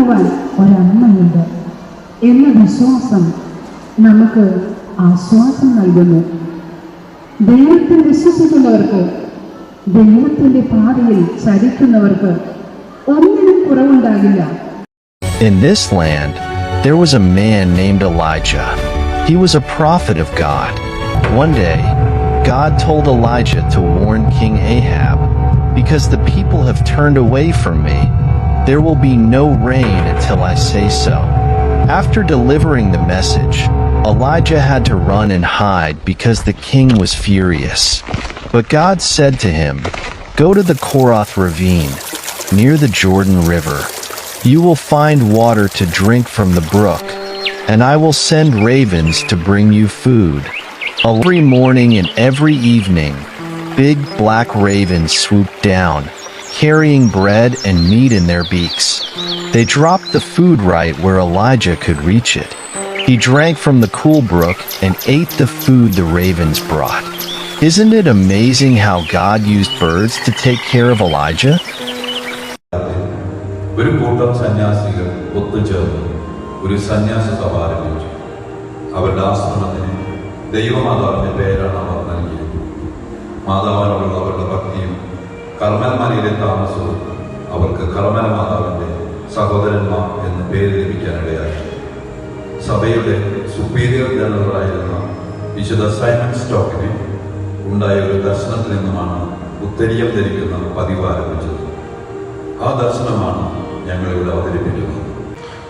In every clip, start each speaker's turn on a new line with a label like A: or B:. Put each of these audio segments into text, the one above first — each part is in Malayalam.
A: കാണുവാൻ ഒരമ്മയുണ്ട് എന്ന വിശ്വാസം നമുക്ക് ആശ്വാസം നൽകുന്നു. ദൈവത്തിൽ വിശ്വസിക്കുന്നവർക്ക്, ദൈവത്തിന്റെ പാതയിൽ ചരിക്കുന്നവർക്ക് ഒന്നിനും കുറവുണ്ടാകില്ല.
B: In this land, there was a man named Elijah. He was a prophet of God. One day, God told Elijah to warn King Ahab, "Because the people have turned away from me, there will be no rain until I say so." After delivering the message, Elijah had to run and hide because the king was furious. But God said to him, "Go to the Korath ravine, near the Jordan River. You will find water to drink from the brook, and I will send ravens to bring you food." Every morning and every evening, big black ravens swooped down, carrying bread and meat in their beaks. They dropped the food right where Elijah could reach it. He drank from the cool brook and ate the food the ravens brought. Isn't it amazing how God used birds to take care of Elijah?
C: ഒരു കൂട്ടം സന്യാസികൾ ഒത്തുചേർന്ന് ഒരു സന്യാസ സഭ ആരംഭിച്ചു. അവരുടെ ആശ്രമത്തിന് ദൈവമാതാവിന്റെ പേരാണ് അവർ നൽകിയത്. മാതാവിനോടുള്ള അവരുടെ ഭക്തിയും കർമ്മൽ മലയിലെ താമസവും അവർക്ക് കർമ്മല മാതാവിന്റെ സഹോദരന്മാർ എന്ന് പേര് ലഭിക്കാനിടയായി. സഭയുടെ സുപ്പീരിയർ ജനറലായിരുന്ന വിശുദ്ധ സൈമൺ സ്റ്റോക്കിന് ഉണ്ടായ ഒരു ദർശനത്തിൽ നിന്നുമാണ് ഉത്തരീയം ധരിക്കുന്ന പതിവ് ആരംഭിച്ചത്. ആ ദർശനമാണ് ഞങ്ങളിവിടെ അവതരിപ്പിക്കുന്നത്.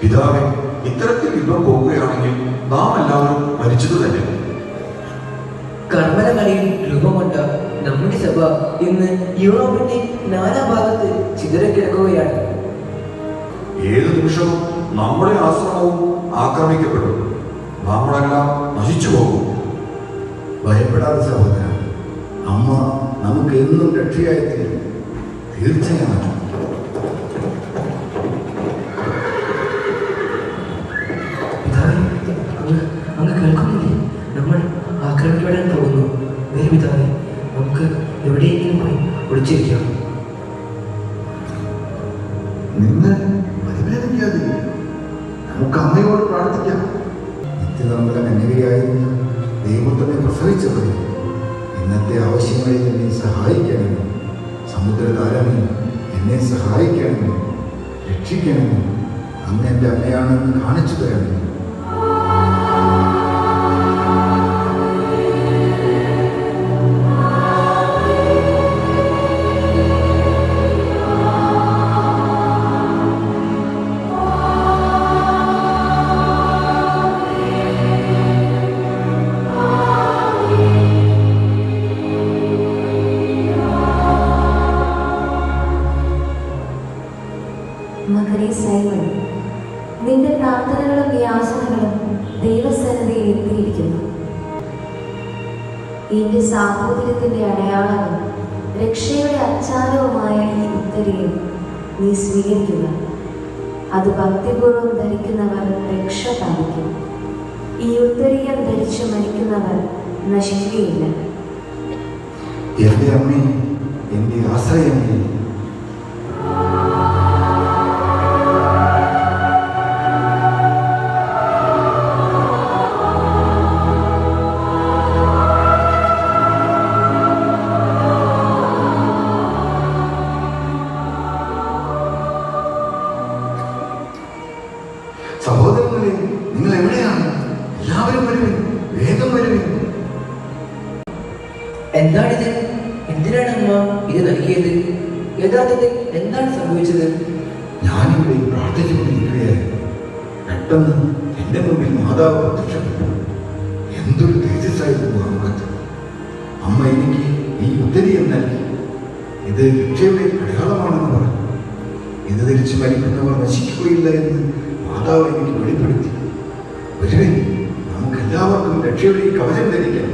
D: പിതാവേ, ഇത്തരത്തിൽ യുദ്ധം പോകുകയാണെങ്കിൽ നാം എല്ലാവരും മരിച്ചത് തന്നെ.
E: കർമ്മലമലയിൽ രൂപം കൊണ്ട നമ്മുടെ സഭ ഇന്ന് യൂറോപ്പിന്റെ നാനാഭാഗത്ത് ചിതറിക്കിടക്കുകയാണ്.
D: ഏത് നിമിഷവും നമ്മുടെ ആശ്രമവും ആക്രമിക്കപ്പെടും. നമ്മളെല്ലാം നശിച്ചു പോകും.
F: ഭയപ്പെടാതെ സഹോദരൻ, അമ്മ നമുക്ക് എന്നും രക്ഷയായി തീരും. തീർച്ചയായും
E: അങ്ങ് കേൾക്കുന്നില്ലേ? നമ്മൾ ആക്രമിക്കപ്പെടാൻ പോകുന്നു. വരും പിതാവേ, നമുക്ക് എവിടെയെങ്കിലും പോയി ഒളിച്ചിരിക്കാം.
F: നിങ്ങൾ പരിവേദിക്കാതെ നമുക്ക് അമ്മയോട് പ്രാർത്ഥിക്കാം. നിത്യനമ്പലം എന്നിവയായിരുന്ന ദൈവത്തിനെ പ്രസവിച്ചവരെ ഇന്നത്തെ ആവശ്യങ്ങളിൽ എന്നെ സഹായിക്കണമേ. സമുദ്രതാരമേ, എന്നെ സഹായിക്കണമേ, രക്ഷിക്കണമേ. അങ്ങ് എൻ്റെ അമ്മയാണെന്ന് കാണിച്ചു തരണമേ.
G: മകനെ സൈമൺ, നിന്റെ പ്രാർത്ഥനകളും യാചനകളും ദൈവസന്നിധിയിൽ എത്തിയിരിക്കുന്നു. എന്റെ സാഹോദര്യത്തിന്റെ അടയാളവും രക്ഷയുടെ അച്ചാരവുമായ ഈ ഉത്തരീയം നീ സ്വീകരിക്കുക. അത് ഭക്തിപൂർവ്വം ധരിക്കുന്നവർ രക്ഷ പ്രാപിക്കും. ഈ ഉത്തരീയം ധരിച്ചു മരിക്കുന്നവർ നശിക്കുകയില്ല.
F: എൻ്റെ അമ്മേ, എൻ്റെ ആശ്രയമേ, സഹോദരങ്ങളെ, നിങ്ങൾ എവിടെയാണ്? എല്ലാവരും വരുവിൻ, വേഗം വരുവിൻ.
E: എന്താണിത്? എന്തിനാണ് അമ്മ ഇത് നൽകിയത്? യഥാർത്ഥത്തിൽ എന്താണ് സംഭവിച്ചത്?
F: ഞാനിവിടെ പ്രാർത്ഥിച്ചുകൊണ്ടിരിക്കുകയായിരുന്നു. പെട്ടെന്ന് എൻ്റെ മുമ്പിൽ മാതാവ് പ്രത്യക്ഷപ്പെട്ടു. എന്തൊരു തേജസ്സായിരുന്നു ആ മുഖത്ത്. അമ്മ എനിക്ക് ഈ ഉത്തരീയം നൽകി. ഇത് രക്ഷയുടെ അടയാളമാണെന്ന് പറഞ്ഞു. ഇത് ധരിച്ച് മരിക്കുന്നവർ നശിക്കുകയില്ല എന്ന് മാതാവ് എനിക്ക് വെളിപ്പെടുത്തി. വരുവിൻ, നമുക്ക് എല്ലാവർക്കും രക്ഷയുടെ ഈ കവചം ധരിക്കാം.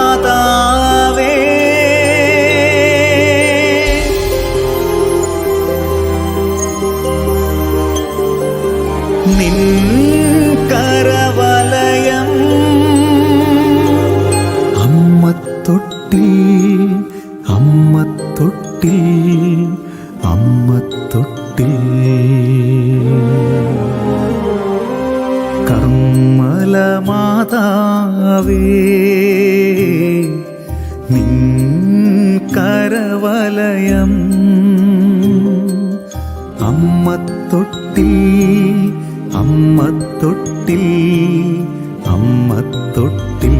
H: കർമ്മലമാതാവേ നിൻ കരവലയം അമ്മത്തൊട്ടിൽ അമ്മത്തൊട്ടിൽ അമ്മത്തൊട്ടിൽ കർമ്മലമാതാവേ നിൻ കരവലയം അമ്മത്തൊട്ടിൽ അമ്മത്തൊട്ടിൽ അമ്മത്തൊട്ടിൽ